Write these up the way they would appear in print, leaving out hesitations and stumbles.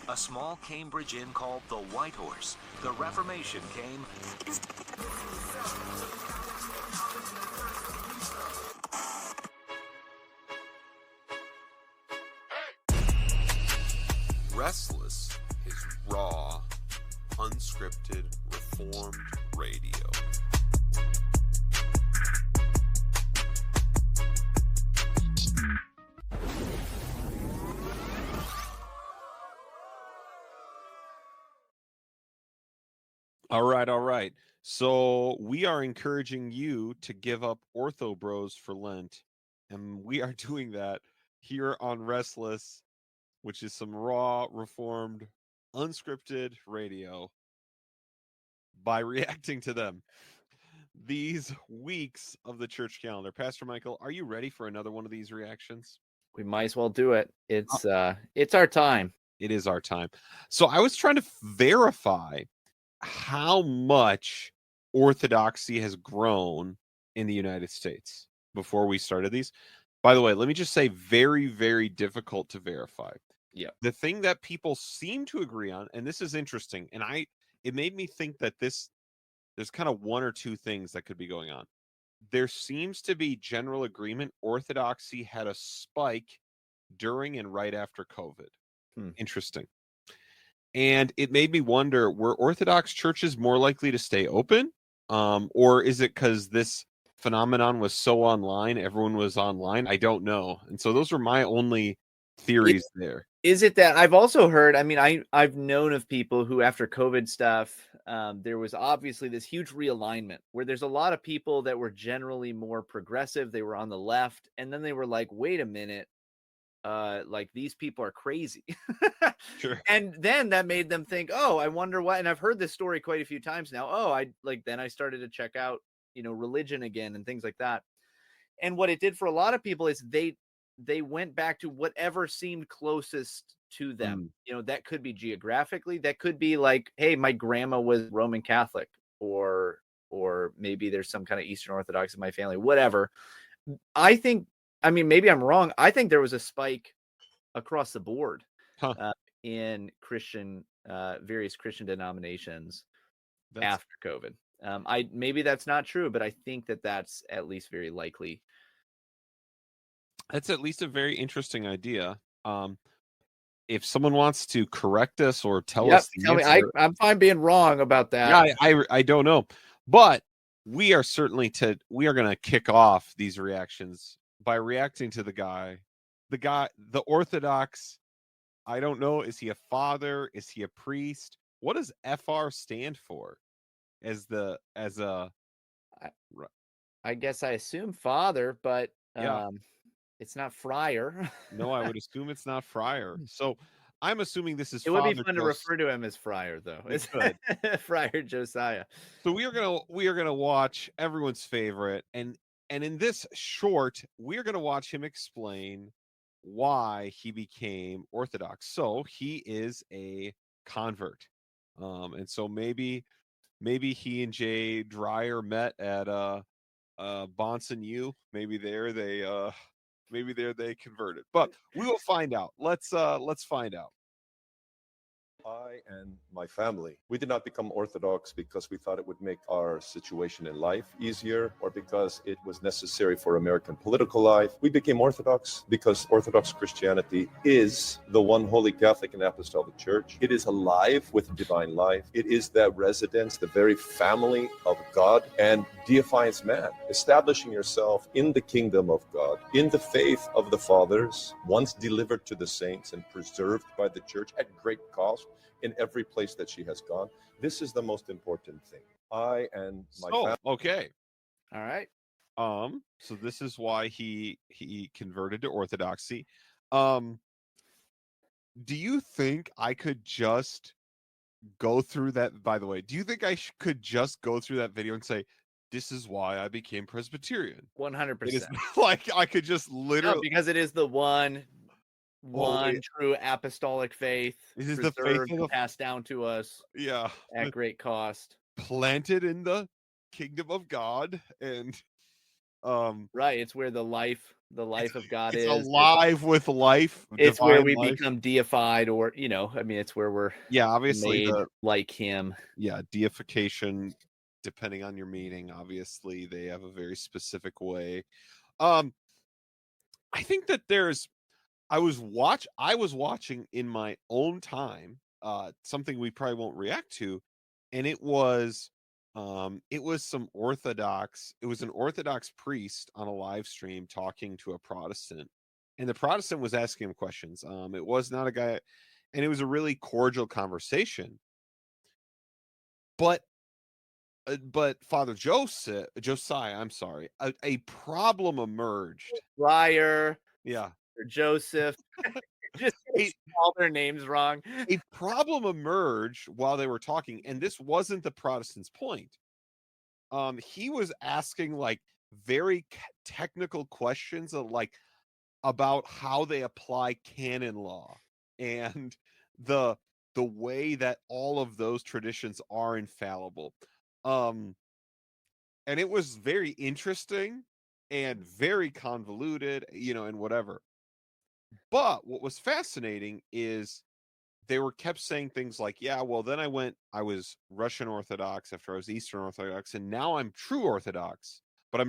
A small Cambridge inn called the White Horse. The Reformation came. Restless is raw, unscripted, reformed radio. All right. So we are encouraging you to give up Orthobros for Lent. And we are doing that here on Restless, which is some raw, reformed, unscripted radio, by reacting to them. These weeks of the church calendar. Pastor Michael, are you ready for another one of these reactions? We might as well do it. It's our time. It is our time. So I was trying to verify how much Orthodoxy has grown in the United States before we started these. By the way, let me just say, very, very difficult to verify. Yeah. The thing that people seem to agree on, and this is interesting, and it made me think that there's kind of one or two things that could be going on. There seems to be general agreement Orthodoxy had a spike during and right after COVID. Interesting. And it made me wonder, were Orthodox churches more likely to stay open? Or is it because this phenomenon was so online, everyone was online? I don't know. And so those were my only theories there. Is it that I've also heard, I mean, I've known of people who after COVID stuff, there was obviously this huge realignment where there's a lot of people that were generally more progressive. They were on the left. And then they were like, wait a minute. Like these people are crazy. Sure. And then that made them think, oh, I wonder what, and I've heard this story quite a few times now. Oh, then I started to check out, religion again and things like that. And what it did for a lot of people is they went back to whatever seemed closest to them. That could be geographically, that could be like, hey, my grandma was Roman Catholic, or maybe there's some kind of Eastern Orthodox in my family, whatever. I mean, maybe I'm wrong. I think there was a spike across the board in Christian, various Christian denominations after COVID. Maybe that's not true, but I think that's at least very likely. That's at least a very interesting idea. If someone wants to correct us or tell us the answer, I'm fine being wrong about that. Yeah, I don't know, but we are going to kick off these reactions by reacting to the Orthodox. I don't know. Is he a father? Is he a priest? What does FR stand for? I guess I assume father, but yeah. It's not friar. No, I would assume it's not friar. So I'm assuming this is. It would be fun to refer to him as friar, though. It's Friar Josiah. So we are gonna watch everyone's favorite, and in this short, we're gonna watch him explain why he became Orthodox. So he is a convert, and so maybe he and Jay Dreyer met at Bonson U. Maybe there they converted, but we will find out. Let's find out. I and my family, we did not become Orthodox because we thought it would make our situation in life easier or because it was necessary for American political life. We became Orthodox because Orthodox Christianity is the one holy Catholic and Apostolic Church. It is alive with divine life. It is that residence, the very family of God, and deifies man, establishing yourself in the kingdom of God, in the faith of the fathers, once delivered to the saints and preserved by the church at great cost in every place that she has gone. This is the most important thing. I and my family. Okay. All right. So this is why he converted to Orthodoxy. Do you think I could just go through that? By the way, do you think I could just go through that video and say, this is why I became Presbyterian? 100%. Like I could just literally, because it is the one true apostolic faith. This is the faith passed down to us. Yeah. At great cost. Planted in the kingdom of God. And right. It's where the life the life of God It's is. alive with life. It's where divine we life. become deified, or I mean, it's where we're Yeah, obviously made like him. deification, depending on your meaning, obviously they have a very specific way. I think that I was watching in my own time something we probably won't react to, and it was an Orthodox priest on a live stream talking to a Protestant, and the Protestant was asking him questions. It was not a guy, and it was a really cordial conversation. But Father Josiah, I'm sorry, a problem emerged. Liar, Yeah. or Joseph. Just A, all their names wrong. a problem emerged while they were talking, and this wasn't the Protestant's point. He was asking like very technical questions of, like, about how they apply canon law and the way that all of those traditions are infallible. And it was very interesting and very convoluted, and whatever. But what was fascinating is they kept saying things like, yeah, well, then I was Russian Orthodox after I was Eastern Orthodox, and now I'm true Orthodox, but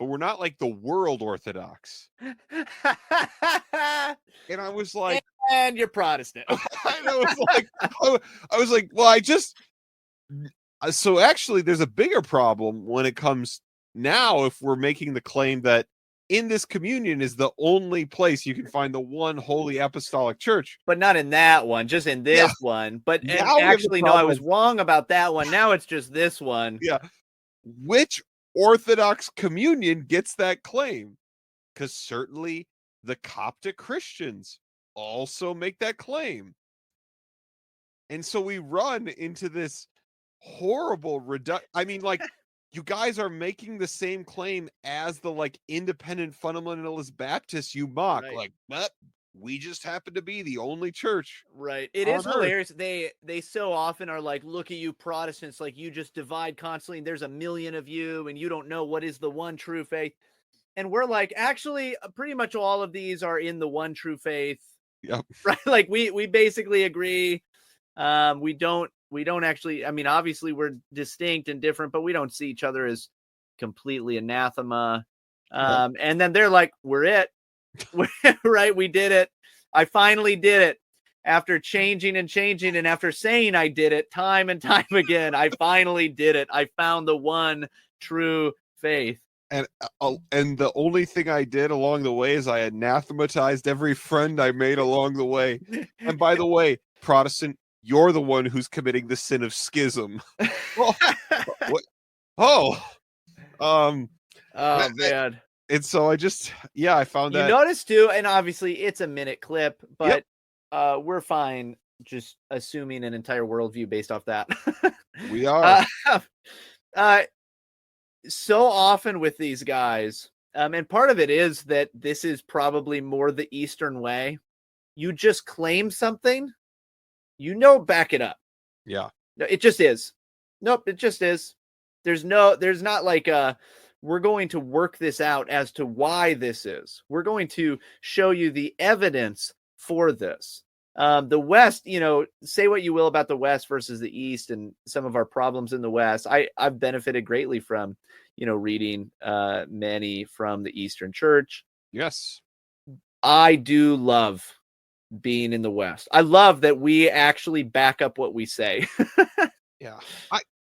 we're not like the world Orthodox. And I was like, and you're Protestant. I was like, well, so actually there's a bigger problem when it comes now, if we're making the claim that in this communion is the only place you can find the one holy apostolic church. But not in that one, just in this one. But actually, no, I was wrong about that one. Now it's just this one. Yeah. Which Orthodox communion gets that claim? Because certainly the Coptic Christians also make that claim. And so we run into this horrible I mean, like, you guys are making the same claim as the like independent fundamentalist Baptists you mock. Right. Like, but we just happen to be the only church. Right. It is hilarious. They so often are like, look at you Protestants, like you just divide constantly, and there's a million of you, and you don't know what is the one true faith. And we're like, actually, pretty much all of these are in the one true faith. Yep. Right. Like we basically agree. We don't actually, I mean, obviously we're distinct and different, but we don't see each other as completely anathema. And then they're like, we're it. Right. We did it. I finally did it. After changing and changing, and after saying I did it time and time again, I finally did it. I found the one true faith. And the only thing I did along the way is I anathematized every friend I made along the way. And by the way, Protestant, you're the one who's committing the sin of schism. Man. And so I found that. You notice too, and obviously it's a minute clip, but we're fine just assuming an entire worldview based off that. We are. So often with these guys, and part of it is that this is probably more the Eastern way. You just claim something, back it up. Yeah. No, it just is. Nope, it just is. There's not like we're going to work this out as to why this is. We're going to show you the evidence for this. The West, say what you will about the West versus the East and some of our problems in the West. I've benefited greatly from, reading many from the Eastern Church. Yes. I do love being in the West. I love that we actually back up what we say. Yeah.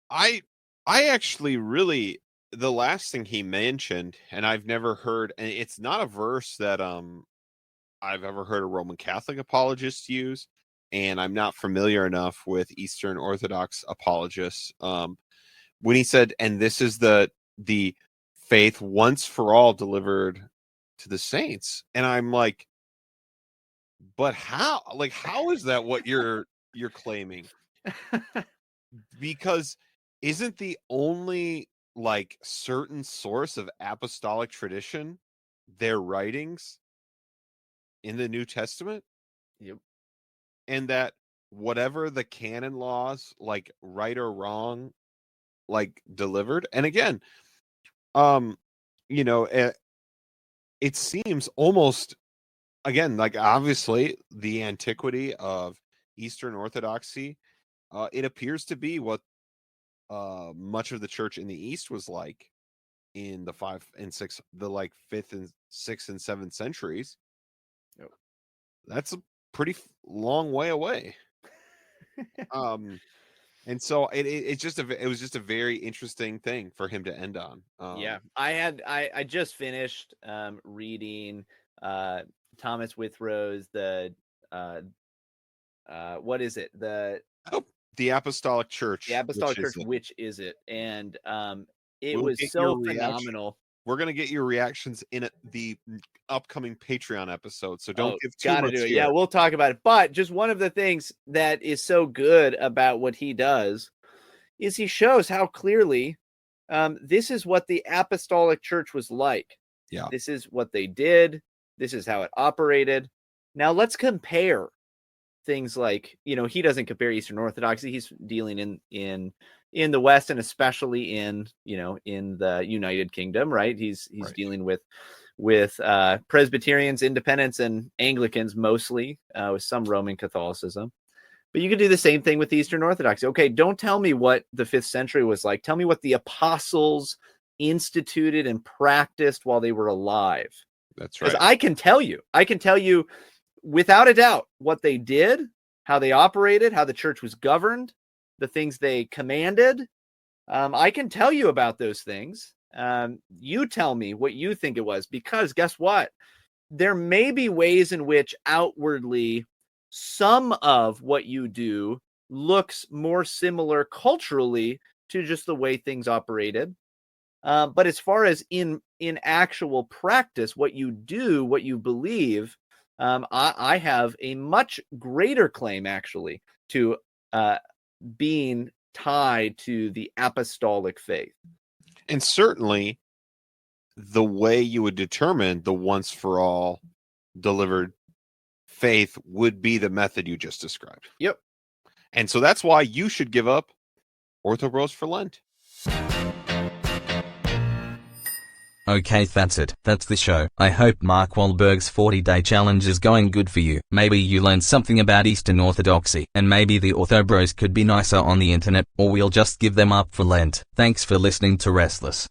I actually really, the last thing he mentioned, and I've never heard, and it's not a verse that I've ever heard a Roman Catholic apologist use, and I'm not familiar enough with Eastern Orthodox apologists. When he said, and this is the faith once for all delivered to the saints, and I'm like, but how? Like, how is that what you're claiming? Because isn't the only like certain source of apostolic tradition their writings in the New Testament? Yep. And that whatever the canon laws, like right or wrong, like delivered. And again, it seems almost, again, like obviously the antiquity of Eastern Orthodoxy, it appears to be what much of the church in the East was like in the 5th and 6th and 7th centuries. Yep. That's a pretty long way away. And so it was just a very interesting thing for him to end on. Yeah, I just finished reading Thomas Withrow's what is it, the Apostolic Church. The Apostolic Church, which is it? And it We'll was get so your phenomenal. We're gonna get your reactions in the upcoming Patreon episode, so don't give too gotta much do it. here. Yeah, we'll talk about it. But just one of the things that is so good about what he does is he shows how clearly this is what the Apostolic Church was like. Yeah, this is what they did. This is how it operated. Now let's compare things like, he doesn't compare Eastern Orthodoxy. He's dealing in the West, and especially in the United Kingdom, right? He's right. dealing with Presbyterians, Independents, and Anglicans mostly, with some Roman Catholicism. But you could do the same thing with Eastern Orthodoxy. Okay, don't tell me what the 5th century was like. Tell me what the apostles instituted and practiced while they were alive. That's right. Because I can tell you without a doubt what they did, how they operated, how the church was governed, the things they commanded. I can tell you about those things. You tell me what you think it was, because guess what? There may be ways in which outwardly some of what you do looks more similar culturally to just the way things operated. But as far as in actual practice, what you do, what you believe, I have a much greater claim actually to being tied to the apostolic faith. And certainly the way you would determine the once for all delivered faith would be the method you just described. Yep. And so that's why you should give up Orthobros for Lent. Okay, that's it. That's the show. I hope Mark Wahlberg's 40-day challenge is going good for you. Maybe you learned something about Eastern Orthodoxy, and maybe the Orthobros could be nicer on the internet, or we'll just give them up for Lent. Thanks for listening to Restless.